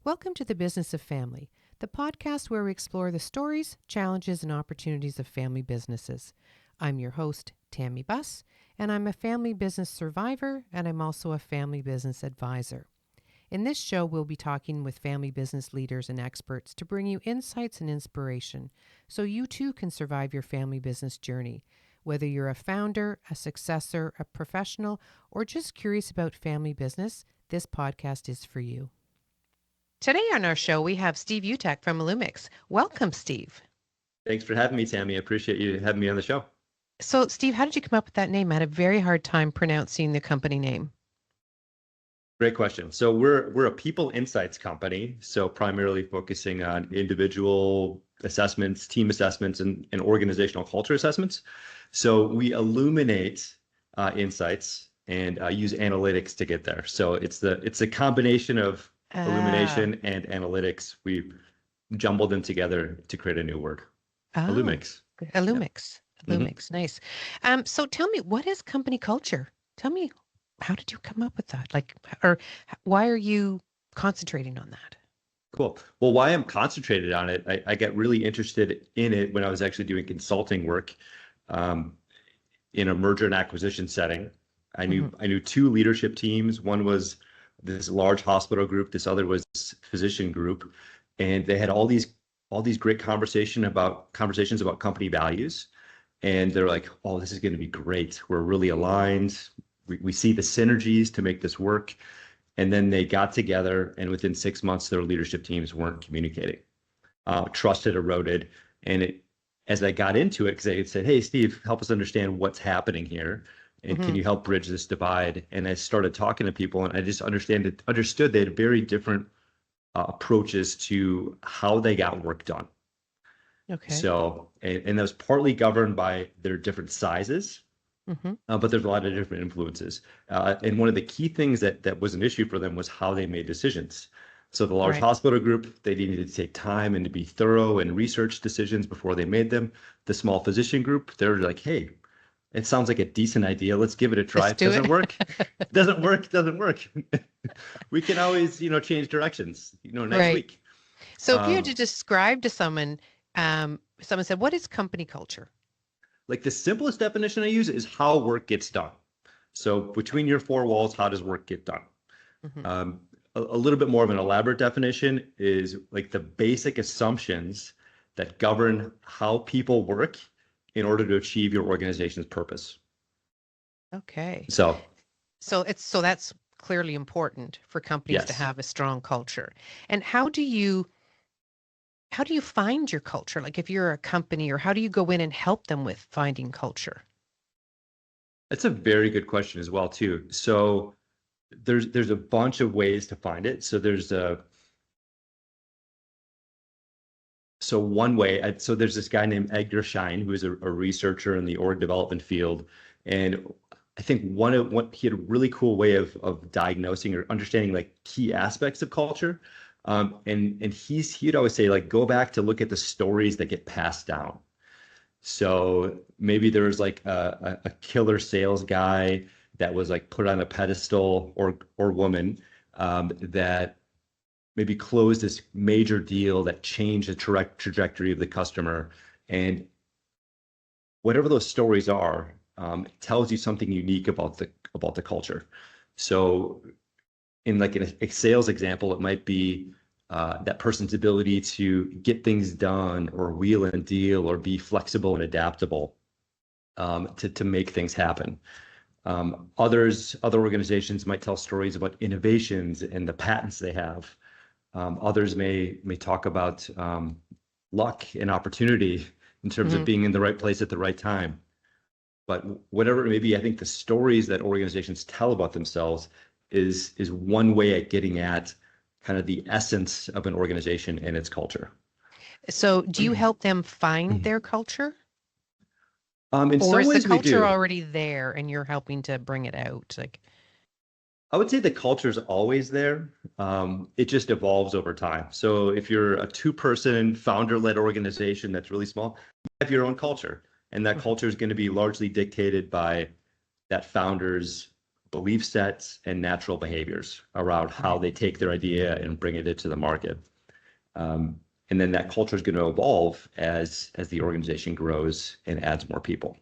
Welcome to the Business of Family, the podcast where we explore the stories, challenges, and opportunities of family businesses. I'm your host, Tammy Buss, and I'm a family business survivor, and I'm also a family business advisor. In this show, we'll be talking with family business leaders and experts to bring you insights and inspiration so you too can survive your family business journey. Whether you're a founder, a successor, a professional, or just curious about family business, this podcast is for you. Today on our show, we have Steve Utech from Illumyx. Welcome, Steve. Thanks for having me, Tammy. I appreciate you having me on the show. So, Steve, how did you come up with that name? I had a very hard time pronouncing the company name. Great question. So we're a people insights company, so primarily focusing on individual assessments, team assessments, and organizational culture assessments. So we illuminate insights and use analytics to get there. So it's a combination of illumination and analytics. We jumbled them together to create a new word. Illumyx. Illumyx. Yeah. Illumyx. Nice. So tell me, what is company culture? Tell me, how did you come up with that? Or why are you concentrating on that? Cool. Well, why I'm concentrated on it, I got really interested in it when I was actually doing consulting work in a merger and acquisition setting. I knew two leadership teams. One was this large hospital group. This other was physician group, and they had all these great conversations about company values. And they're like, "Oh, this is going to be great. We're really aligned. We see the synergies to make this work." And then they got together, and within 6 months, their leadership teams weren't communicating. Trust had eroded. And as I got into it, because they said, "Hey, Steve, help us understand what's happening here. And can you help bridge this divide?" And I started talking to people, and I just understood they had very different approaches to how they got work done. Okay. So, and that was partly governed by their different sizes. But there's a lot of different influences. And one of the key things that was an issue for them was how they made decisions. So the large hospital group, they needed to take time and to be thorough and research decisions before they made them. The small physician group, they're like, "Hey, it sounds like a decent idea. Let's give it a try. If it doesn't work, doesn't work. We can always, change directions, next week." So if you had to describe to someone, someone said, "What is company culture?" Like the simplest definition I use is how work gets done. So between your four walls, how does work get done? A little bit more of an elaborate definition is like the basic assumptions that govern how people work in order to achieve your organization's purpose. Okay. So that's clearly important for companies to have a strong culture. And how do you find your culture? Like if you're a company, or how do you go in and help them with finding culture? That's a very good question as well, too. So there's a bunch of ways to find it. So there's one way. So there's this guy named Edgar Schein, who is a researcher in the org development field. And I think he had a really cool way of diagnosing or understanding like key aspects of culture. And he'd always say, like, go back to look at the stories that get passed down. So maybe there was like a killer sales guy that was like put on a pedestal, or woman that maybe closed this major deal that changed the trajectory of the customer. And whatever those stories are, it tells you something unique about the culture. So in like a sales example, it might be that person's ability to get things done or wheel and deal or be flexible and adaptable to make things happen. Other organizations might tell stories about innovations and the patents they have. Others may talk about luck and opportunity in terms of being in the right place at the right time. But whatever it may be, I think the stories that organizations tell about themselves is one way at getting at kind of the essence of an organization and its culture. So do you help them find their culture? In or some is ways the culture we do. already there and you're helping to bring it out? I would say the culture is always there. It just evolves over time. So if you're a two-person founder-led organization that's really small, you have your own culture. And that culture is going to be largely dictated by that founder's belief sets and natural behaviors around how they take their idea and bring it into the market. And then that culture is going to evolve as the organization grows and adds more people.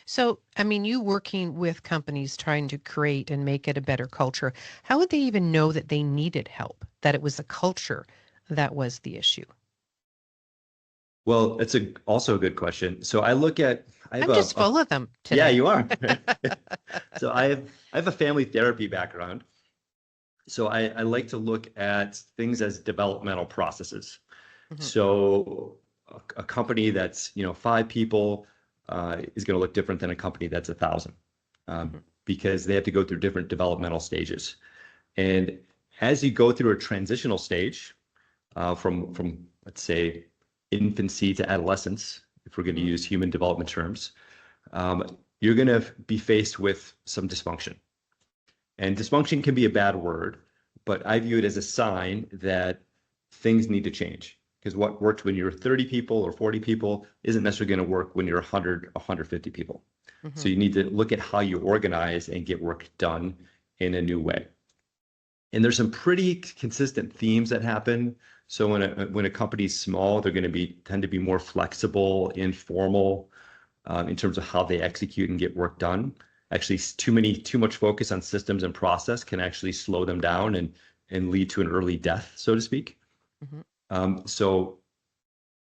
So, I mean, you working with companies trying to create and make it a better culture, how would they even know that they needed help, that it was the culture that was the issue? Well, it's also a good question. So I have I'm just a full of them yeah, today. you are. So I have a family therapy background. So I like to look at things as developmental processes. Mhm, So a company that's, 5 people is going to look different than a company that's 1,000, mhm, because they have to go through different developmental stages. And as you go through a transitional stage, from let's say infancy to adolescence, if we're going to mhm, use human development terms, you're going to be faced with some dysfunction. And dysfunction can be a bad word, but I view it as a sign that things need to change. Because what worked when you're 30 people or 40 people isn't necessarily going to work when you're 100, 150 people. So mhm. you need to look at how you organize and get work done in a new way. And there's some pretty consistent themes that happen. So when a company's small, they're going to tend to be more flexible, informal, in terms of how they execute and get work done. Actually, too much focus on systems and process can actually slow them down and lead to an early death, so to speak. Mhm. So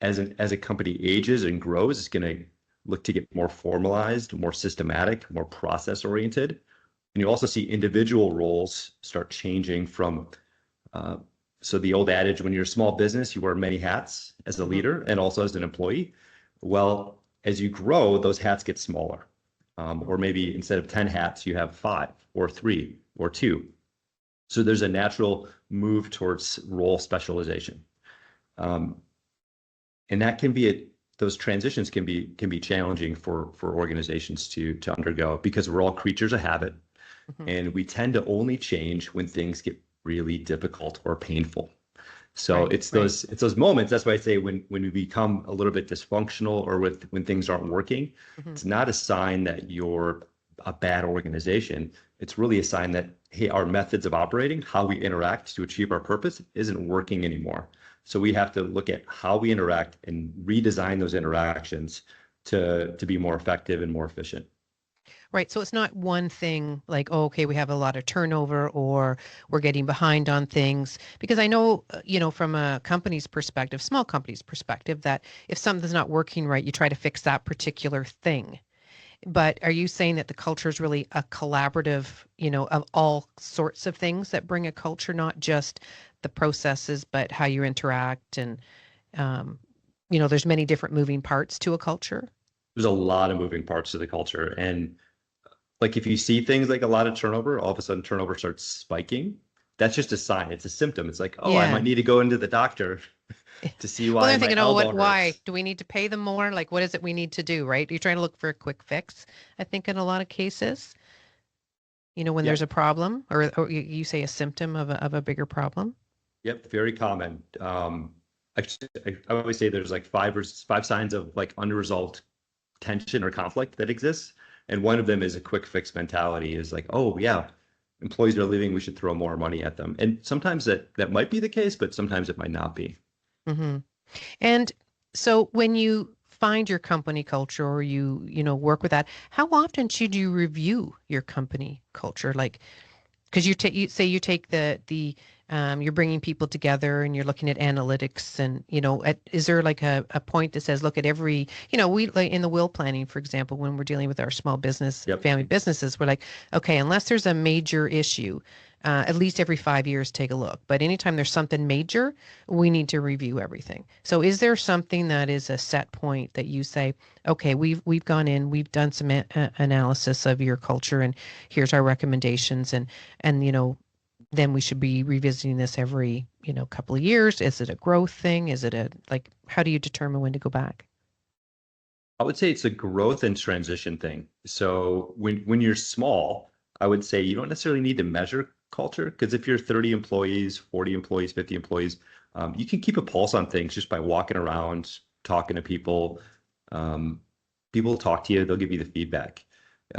as a company ages and grows, it's going to look to get more formalized, more systematic, more process oriented. And you also see individual roles start changing from, uh, so the old adage, when you're a small business, you wear many hats as a Mhm. leader and also as an employee. Well, as you grow, those hats get smaller. Or maybe instead of 10 hats, you have 5 or 3 or 2. So there's a natural move towards role specialization. Um, and that can be those transitions can be challenging for organizations to undergo, because we're all creatures of habit, Mhm. and we tend to only change when things get really difficult or painful. So Right, right. it's those moments. That's why I say when we become a little bit dysfunctional, or when things aren't working, Mhm. it's not a sign that you're a bad organization. It's really a sign that, hey, our methods of operating, how we interact to achieve our purpose, isn't working anymore. So we have to look at how we interact and redesign those interactions to be more effective and more efficient. Right. So it's not one thing like, oh, okay, we have a lot of turnover or we're getting behind on things. Because I know, from a company's perspective, small company's perspective, that if something's not working right, you try to fix that particular thing. But are you saying that the culture is really a collaborative, of all sorts of things that bring a culture, not just the processes, but how you interact and, um, there's many different moving parts to a culture? There's a lot of moving parts to the culture, and like if you see things like a lot of turnover, all of a sudden turnover starts spiking. That's just a sign. It's a symptom. It's like, oh, I Yeah. might need to go into the doctor to see Well, why they're my thinking, oh, elbow why? hurts. Do we need to pay them more? Like, what is it we need to do, right? You're trying to look for a quick fix, I think, in a lot of cases, when there's a Yep, problem or you say a symptom of a bigger problem. yep, very common. I always say there's like five signs of like unresolved tension or conflict that exists, and one of them is a quick fix mentality. Is like, oh yeah, employees are leaving, we should throw more money at them. And sometimes that might be the case, but sometimes it might not be. Hmm. And so when you find your company culture or you work with that, how often should you review your company culture? Like, because you say you take you're bringing people together and you're looking at analytics and is there like a point that says look at every we like in the will planning, for example, when we're dealing with our small business Yep. family businesses, we're like, okay, unless there's a major issue, at least every 5 years take a look, but anytime there's something major, we need to review everything. So is there something that is a set point that you say, okay, we've gone in, we've done some analysis of your culture, and here's our recommendations, and then we should be revisiting this every couple of years? Is it a growth thing? Is it a like how do you determine when to go back? I would say it's a growth and transition thing. So when you're small, I would say you don't necessarily need to measure culture, because if you're 30 employees, 40 employees, 50 employees, you can keep a pulse on things just by walking around, talking to people. Um, People talk to you, they'll give you the feedback.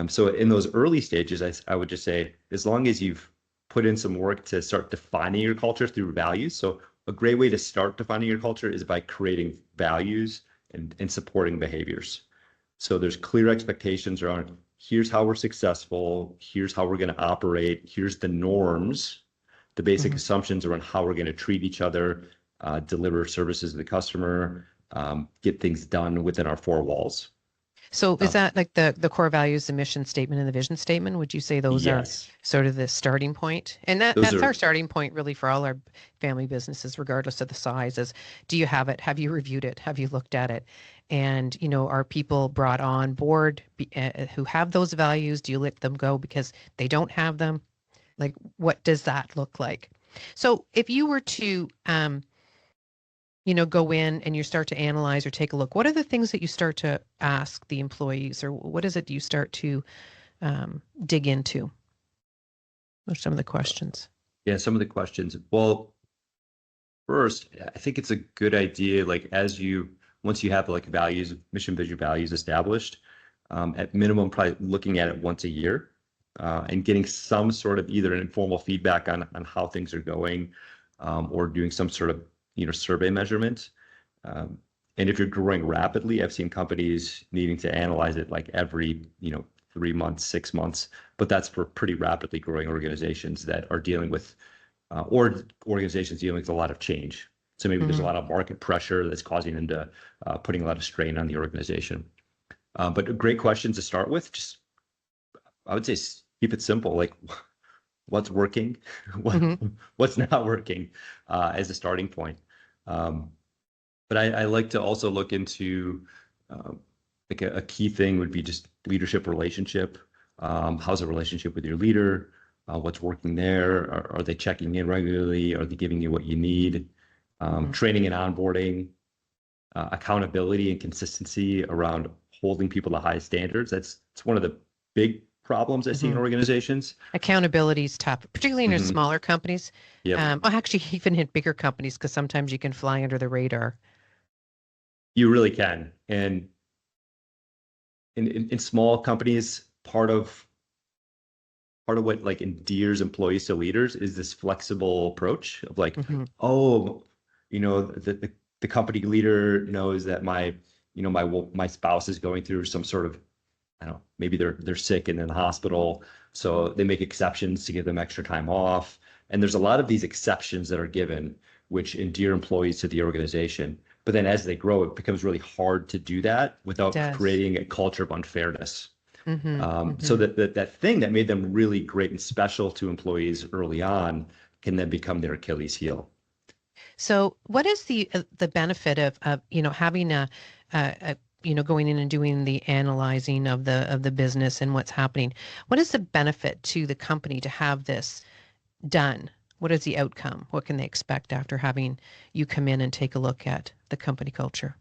So in those early stages, I would just say, as long as you've put in some work to start defining your culture through values. So a great way to start defining your culture is by creating values and supporting behaviors. So there's clear expectations around here's how we're successful, here's how we're going to operate, here's the norms, the basic Mhm. assumptions around how we're going to treat each other, deliver services to the customer, get things done within our four walls. So is Um, that like the core values, the mission statement, and the vision statement? Would you say those are yes, sort of the starting point? And those that's our are, starting point really for all our family businesses, regardless of the size, is do you have it? Have you reviewed it? Have you looked at it? And, are people brought on board who have those values? Do you let them go because they don't have them? Like, what does that look like? So if you were to go in and you start to analyze or take a look, what are the things that you start to ask the employees, or what is it you start to dig into? What are some of the questions? yeah, some of the questions. Well, first, I think it's a good idea, like once you have like values, mission, vision, values established, at minimum, probably looking at it once a year, and getting some sort of either an informal feedback on how things are going, or doing some sort of, survey measurement. Um, and if you're growing rapidly, I've seen companies needing to analyze it like every, 3 months, 6 months, but that's for pretty rapidly growing organizations that are dealing with or organizations dealing with a lot of change. So maybe there's a Hmm. lot of market pressure that's causing them to putting a lot of strain on the organization. But great questions to start with. Just I would say keep it simple. Like what's working, what Hmm. what's not working as a starting point. Um, but I like to also look into like a key thing would be just leadership relationship. How's the relationship with your leader? What's working there? Are they checking in regularly? Are they giving you what you need? Hmm. Training and onboarding, accountability and consistency around holding people to high standards. It's one of the big problems I see in Hmm. organizations. Accountability is tough, particularly in your Hmm. smaller companies. Yep. Well, actually, even in bigger companies, because sometimes you can fly under the radar. You really can. And in small companies, part of what like endears employees to leaders is this flexible approach of like, Hmm. oh, the company leader knows that my spouse is going through some sort of, I don't know, maybe they're sick and in the hospital, so they make exceptions to give them extra time off. And there's a lot of these exceptions that are given, which endear employees to the organization. But then as they grow, it becomes really hard to do that It without does. creating a culture of unfairness. Hmm. So Hmm. that thing that made them really great and special to employees early on can then become their Achilles heel. So, what is the benefit of having a going in and doing the analyzing of the business and what's happening? What is the benefit to the company to have this done? What is the outcome? What can they expect after having you come in and take a look at the company culture?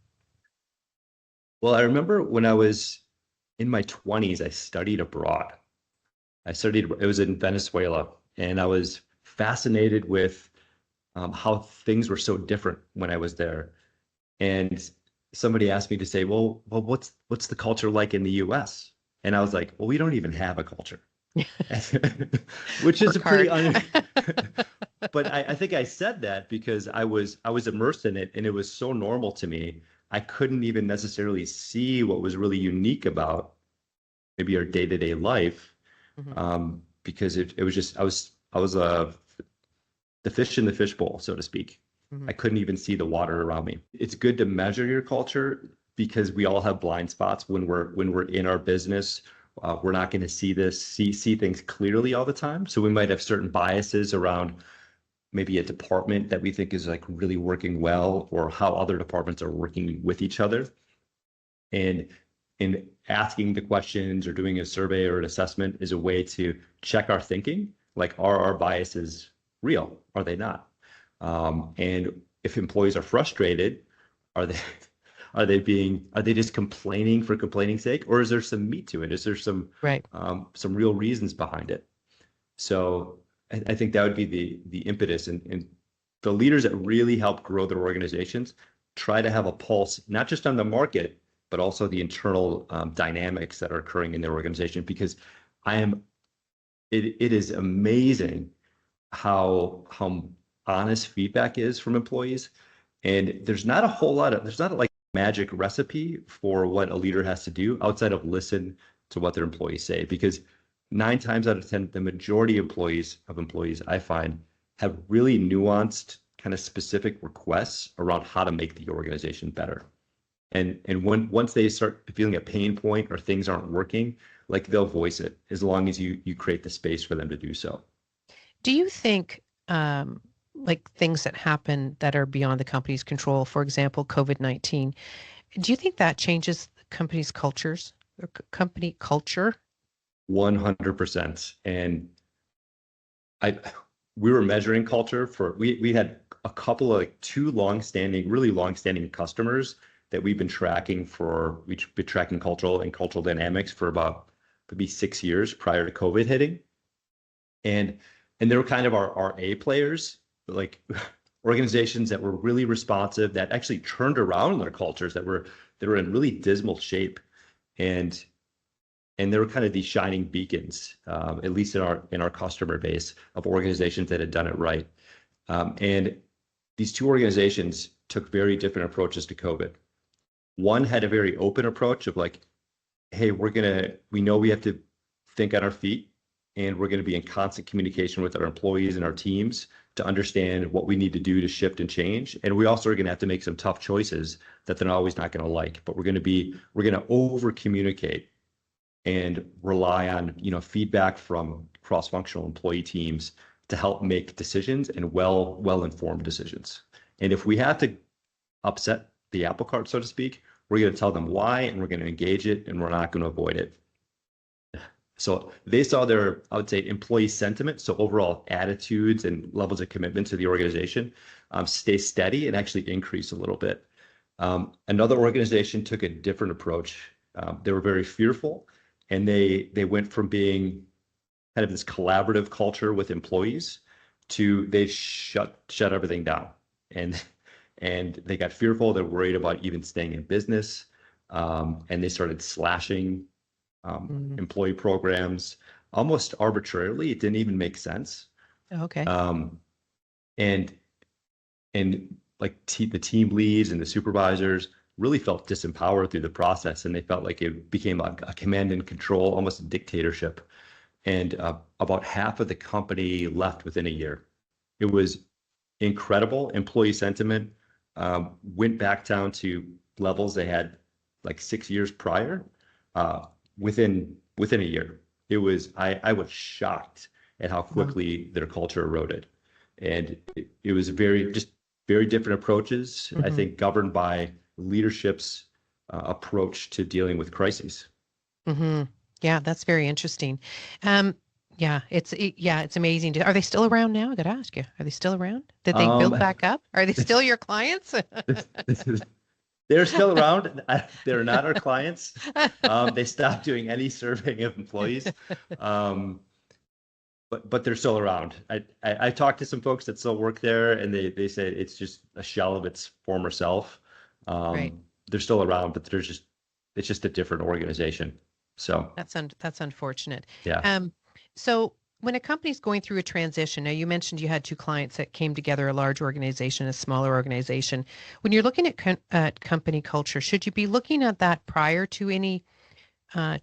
Well, I remember when I was in my 20s, I studied abroad. It was in Venezuela, and I was fascinated with how things were so different when I was there. And somebody asked me to say, well, what's the culture like in the US? And I was like, well, we don't even have a culture, which is a Work pretty hard. un but I think I said that because I was immersed in it and it was so normal to me. I couldn't even necessarily see what was really unique about maybe our day-to-day life, Hmm. because it was just I was the fish in the fishbowl, so to speak. Hmm. I couldn't even see the water around me. It's good to measure your culture because we all have blind spots when we're in our business. We're not going to see things clearly all the time. So we might have certain biases around maybe a department that we think is like really working well, or how other departments are working with each other. And in asking the questions or doing a survey or an assessment is a way to check our thinking. Like, are our biases real? Are they not? And if employees are frustrated, are they are they just complaining for complaining's sake, or is there some meat to it? Is there Right. some real reasons behind it? So I think that would be the impetus, and the leaders that really help grow their organizations try to have a pulse, not just on the market, but also the internal dynamics that are occurring in their organization. Because I am, it is amazing how honest feedback is from employees. And there's not a whole lot of, there's not like a magic recipe for what a leader has to do outside of listen to what their employees say. Because 9 times out of 10, the majority of employees I find have really nuanced kind of specific requests around how to make the organization better. And once they start feeling a pain point or things aren't working, like they'll voice it as long as you create the space for them to do so. Do you think like things that happen that are beyond the company's control, for example, COVID-19, do you think that changes the company's cultures or company culture? 100%. And we were measuring culture we had a couple of really long-standing customers that we've been tracking cultural and cultural dynamics for about maybe 6 years prior to COVID hitting. And they were kind of our A players, like organizations that were really responsive, that actually turned around their cultures that were in really dismal shape. And they were kind of these shining beacons, at least in our customer base, of organizations that had done it right. And these two organizations took very different approaches to COVID. One had a very open approach of like, hey, we know we have to think on our feet, and we're going to be in constant communication with our employees and our teams to understand what we need to do to shift and change. And we also are going to have to make some tough choices that they're always not going to like, but we're going to over communicate and rely on, feedback from cross-functional employee teams to help make decisions, and well-informed decisions. And if we have to upset the apple cart, so to speak, we're going to tell them why, and we're going to engage it, and we're not going to avoid it. So they saw their, I would say, employee sentiment, so overall attitudes and levels of commitment to the organization, stay steady and actually increase a little bit. Another organization took a different approach. They were very fearful, and they went from being kind of this collaborative culture with employees to they shut everything down, and they got fearful. They're worried about even staying in business, and they started slashing employee programs almost arbitrarily. It didn't even make sense. Okay. And like the team leads and the supervisors really felt disempowered through the process, and they felt like it became a command and control, almost a dictatorship. And about half of the company left within a year. It was incredible. Employee sentiment went back down to levels they had like 6 years prior. Within a year. I was shocked at how quickly their culture eroded. And it was very different approaches, I think, governed by leadership's approach to dealing with crises. Yeah, that's very interesting. It's amazing. Are they still around now? I got to ask you, are they still around? Did they build back up? Are they still your clients? They're still around. They're not our clients. They stopped doing any surveying of employees, but they're still around. I talked to some folks that still work there, and they said it's just a shell of its former self. Right. They're still around, but it's just a different organization. So that's unfortunate. Yeah. So when a company's going through a transition, now you mentioned you had two clients that came together, a large organization, a smaller organization. When you're looking at company culture, should you be looking at that prior to any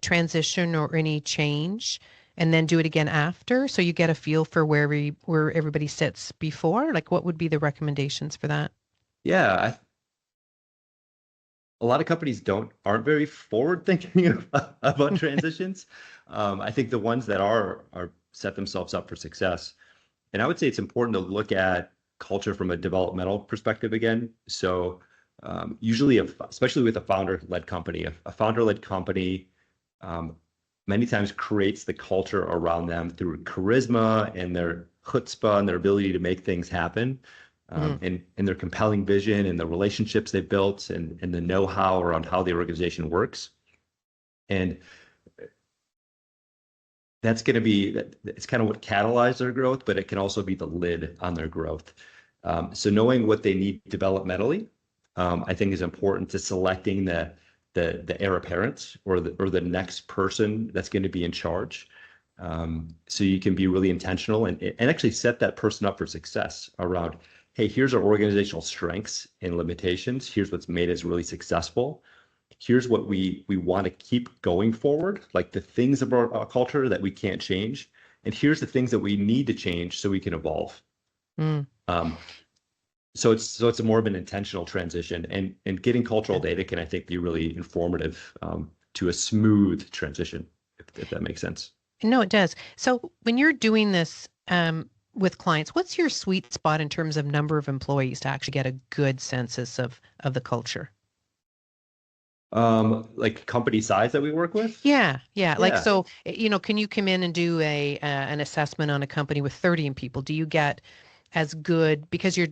transition or any change, and then do it again after, so you get a feel for where everybody sits before? Like, what would be the recommendations for that? Yeah, a lot of companies aren't very forward thinking about transitions. I think the ones that are set themselves up for success. And I would say it's important to look at culture from a developmental perspective again. So usually, especially with a founder-led company, a founder-led company many times creates the culture around them through charisma and their chutzpah and their ability to make things happen, and their compelling vision and the relationships they built and the know-how around how the organization works. And it's kind of what catalyzed their growth, but it can also be the lid on their growth. So knowing what they need developmentally, I think, is important to selecting the the heir apparent or the next person that's going to be in charge. So you can be really intentional and actually set that person up for success around, hey, here's our organizational strengths and limitations. Here's what's made us really successful. Here's what we want to keep going forward, like the things about our culture that we can't change. And here's the things that we need to change so we can evolve. Mm. So it's a more of an intentional transition, and getting cultural data can, I think, be really informative to a smooth transition, if that makes sense. No, it does. So when you're doing this with clients, what's your sweet spot in terms of number of employees to actually get a good census of the culture? Like company size that we work with? Yeah. Like, Yeah. so, can you come in and do an assessment on a company with 30 people? Do you get as good, because you're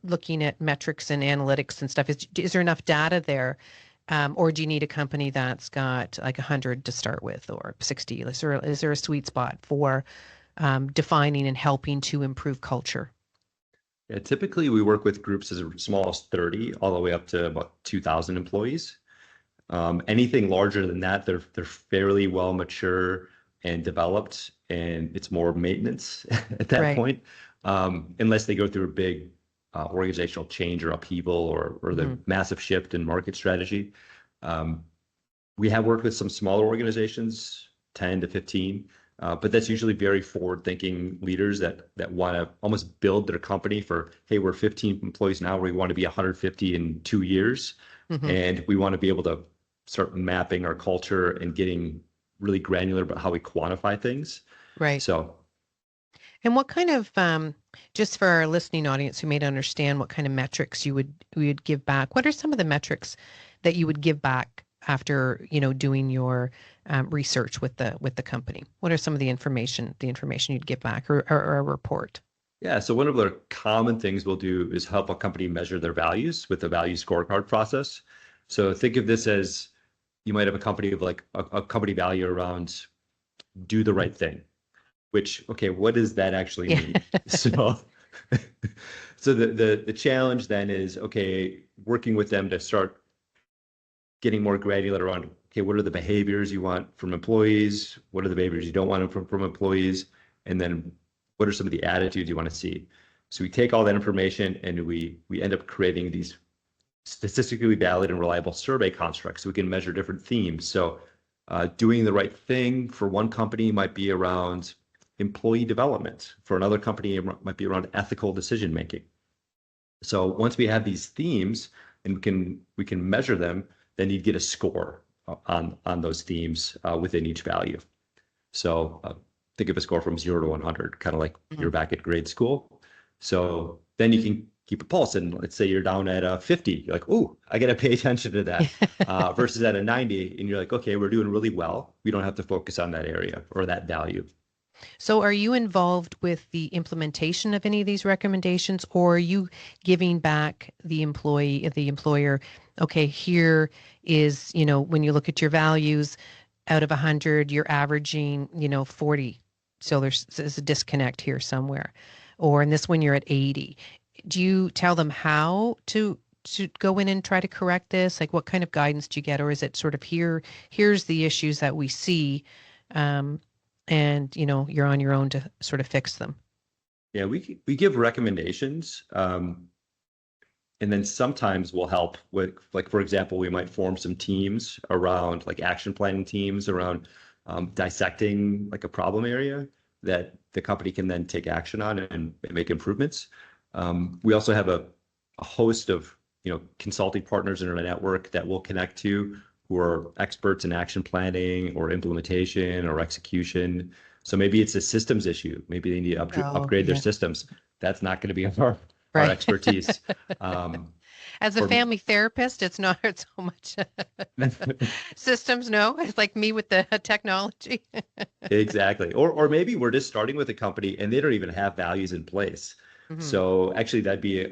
looking at metrics and analytics and stuff, is there enough data there? Or do you need a company that's got like 100 to start with, or 60? Is there a sweet spot for defining and helping to improve culture? Yeah, typically we work with groups as small as 30 all the way up to about 2,000 employees. Anything larger than that, they're fairly well mature and developed, and it's more maintenance at that Right. point, unless they go through a big organizational change or upheaval or the massive shift in market strategy. We have worked with some smaller organizations, 10 to 15, but that's usually very forward-thinking leaders that want to almost build their company for, hey, we're 15 employees now, we want to be 150 in 2 years, and we want to be able to start mapping our culture and getting really granular about how we quantify things. Right. So, And what kind of, just for our listening audience who may not understand what kind of metrics you would give back, what are some of the metrics that you would give back after, doing your research with the company? What are some of the information you'd give back, or a report? yeah, so one of the common things we'll do is help a company measure their values with the value scorecard process. So think of this as, you might have a company of like a company value around do the right thing, which, okay, what does that actually mean? So, so the challenge then is, okay, working with them to start getting more granular around, okay, what are the behaviors you want from employees? What are the behaviors you don't want from employees? And then what are some of the attitudes you want to see? So we take all that information and we end up creating these statistically valid and reliable survey constructs so we can measure different themes. So doing the right thing for one company might be around employee development. For another company, it might be around ethical decision making. So once we have these themes and we can measure them, then you get a score on those themes within each value. So think of a score from 0 to 100, kind of like you're back at grade school. So then you can keep a pulse, and let's say you're down at a 50, you're like, oh, I got to pay attention to that, versus at a 90, and you're like, okay, we're doing really well. We don't have to focus on that area or that value. So are you involved with the implementation of any of these recommendations, or are you giving back the employer, okay, here is, when you look at your values, out of 100, you're averaging, 40. So there's a disconnect here somewhere. Or in this one, you're at 80. Do you tell them how to go in and try to correct this? Like, what kind of guidance do you get? Or is it sort of here's the issues that we see, and you're on your own to sort of fix them? Yeah, we give recommendations, and then sometimes we'll help with, like, for example, we might form some teams around, like, action planning teams around dissecting like a problem area that the company can then take action on and make improvements. We also have a host of consulting partners in our network that we'll connect to, who are experts in action planning or implementation or execution. So maybe it's a systems issue. Maybe they need to upgrade their systems. That's not going to be our expertise. As a family therapist, it's not so much systems. No, it's like me with the technology. Exactly. Or maybe we're just starting with a company and they don't even have values in place. So actually that'd be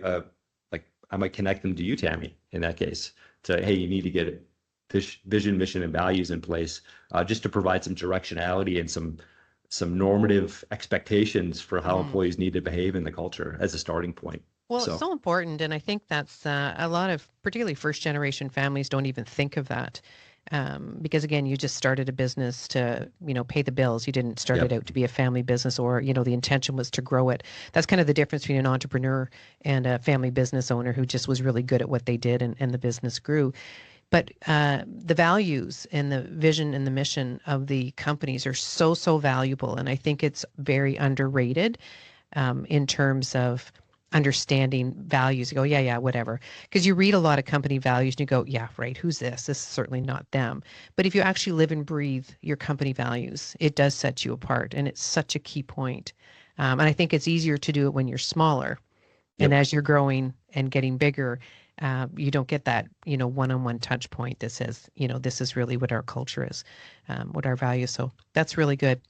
like, I might connect them to you, Tammy, in that case, to, hey, you need to get vision, mission, and values in place, just to provide some directionality and some normative expectations for how employees need to behave in the culture as a starting point. Well, it's So, so important, and I think that's a lot of particularly first generation families don't even think of that. Because again, you just started a business to, pay the bills. You didn't start it yep. out to be a family business, or, the intention was to grow it. That's kind of the difference between an entrepreneur and a family business owner who just was really good at what they did, and the business grew. But the values and the vision and the mission of the companies are so, so valuable. And I think it's very underrated in terms of understanding values. You go, yeah, yeah, whatever. Because you read a lot of company values and you go, yeah, right, who's this? This is certainly not them. But if you actually live and breathe your company values, it does set you apart. And it's such a key point. And I think it's easier to do it when you're smaller. And Yep. as you're growing and getting bigger, you don't get that, one-on-one touch point that says, this is really what our culture is, what our values. So that's really good.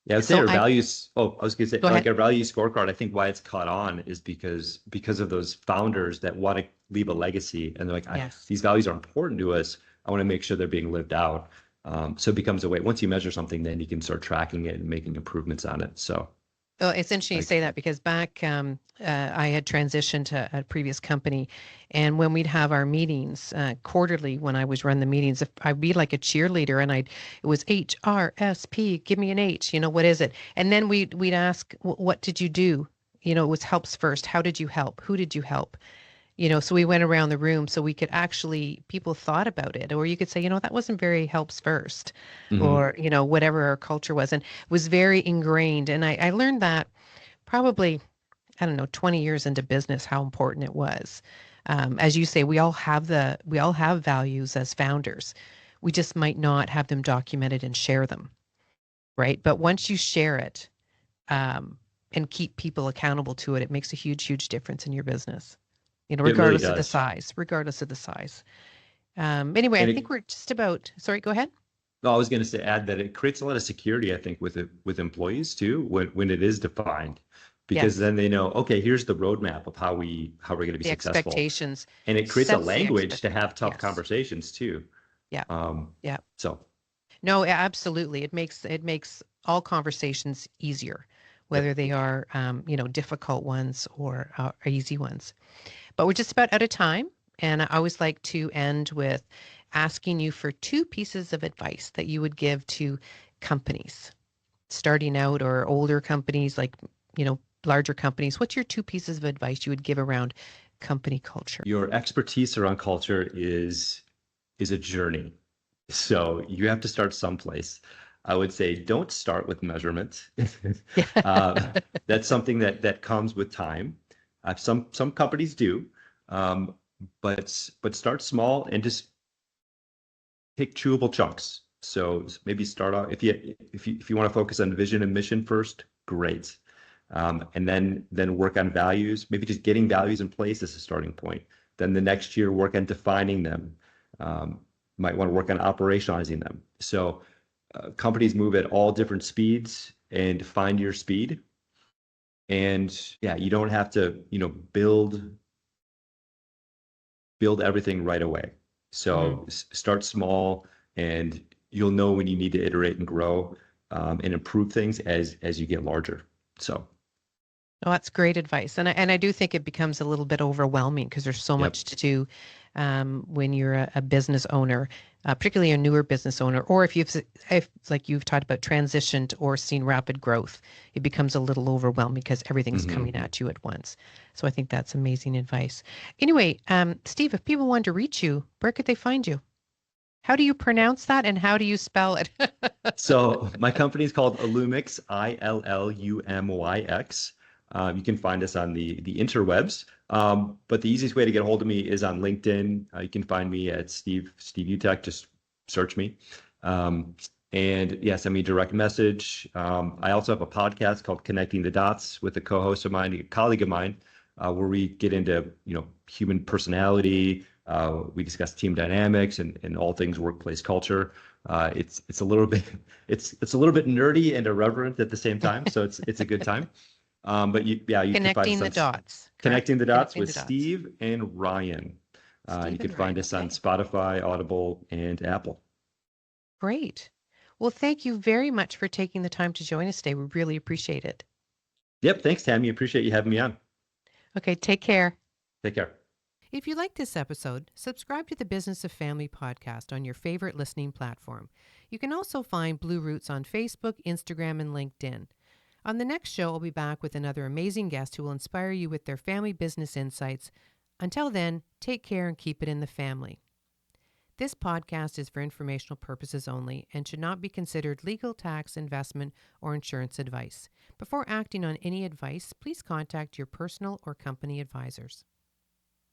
Yeah, I would say So our values. Oh, I was gonna say go like ahead. our values scorecard. I think why it's caught on is because of those founders that want to leave a legacy, and they're like, Yes. these values are important to us. I want to make sure they're being lived out. So it becomes a way. Once you measure something, then you can start tracking it and making improvements on it. So Well, it's interesting you like, say that because back I had transitioned to a previous company, and when we'd have our meetings quarterly, when I was run the meetings, if I'd be like a cheerleader, and it was HRSP, give me an H, what is it? And then we'd ask, what did you do? It was helps first. How did you help? Who did you help? So we went around the room so we could actually, people thought about it, or you could say, that wasn't very helps first, mhm. or, whatever our culture was, and was very ingrained. And I learned that probably, I don't know, 20 years into business, how important it was. As you say, we all have values as founders. We just might not have them documented and share them, right? But once you share it, and keep people accountable to it, it makes a huge, huge difference in your business, It really regardless of the does. size, regardless of the size. Anyway, I And think it, we're just about, sorry, go ahead. no, I was going to say add that it creates a lot of security, I think, with it with employees too, when it is defined, because Yes. then they know, okay, here's the roadmap of how we're going to be The successful, expectations and it creates a sets the language to have tough yes. conversations too. Yeah. Um, Yeah. so No, absolutely. It makes all conversations easier, yep, whether they are, difficult ones or easy ones. But we're just about out of time. And I always like to end with asking you for two pieces of advice that you would give to companies starting out or older companies, like, larger companies. What's your two pieces of advice you would give around company culture? your expertise around culture is a journey. So you have to start someplace. I would say don't start with measurement. Yeah. uh, that's something that comes with time. Some companies do, um, but start small and just take chewable chunks. So maybe start off if you want to focus on vision and mission first, great. And then work on values, maybe just getting values in place as a starting point. Then the next year work on defining them. Um, might want to work on operationalizing them. So companies move at all different speeds and find your speed. And yeah, you don't have to, build everything right away. Mm. So start small, and you'll know when you need to iterate and grow, and improve things as you get larger. So, Oh, that's great advice. And I do think it becomes a little bit overwhelming because there's so yep. much to do when you're a business owner, particularly a newer business owner, or if like you've talked about transitioned or seen rapid growth, it becomes a little overwhelming because everything's Hmm. coming at you at once. So I think that's amazing advice. Anyway, Steve, if people want to reach you, where could they find you? How do you pronounce that and how do you spell it? So my company is called Illumyx, Illumyx. You can find us on the interwebs. But the easiest way to get a hold of me is on LinkedIn. You can find me at Steve Utech. Just search me. Um, and yeah, send me a direct message. I also have a podcast called Connecting the Dots with a co-host of mine, a colleague of mine, where we get into human personality. We discuss team dynamics and all things workplace culture. It's a little bit it's a little bit nerdy and irreverent at the same time, so it's a good time. But you can find Connecting us the on dots, Connecting correct? the Dots Connecting with the dots. Steve and Ryan. You Steve can and find Ryan. us on Okay. Spotify, Audible, and Apple. Great. Well, thank you very much for taking the time to join us today. We really appreciate it. Yep, thanks, Tammy. Appreciate you having me on. Okay, take care. Take care. If you like this episode, subscribe to the Business of Family podcast on your favorite listening platform. You can also find Blue Roots on Facebook, Instagram, and LinkedIn. On the next show, I'll be back with another amazing guest who will inspire you with their family business insights. Until then, take care and keep it in the family. This podcast is for informational purposes only and should not be considered legal, tax, investment, or insurance advice. Before acting on any advice, please contact your personal or company advisors.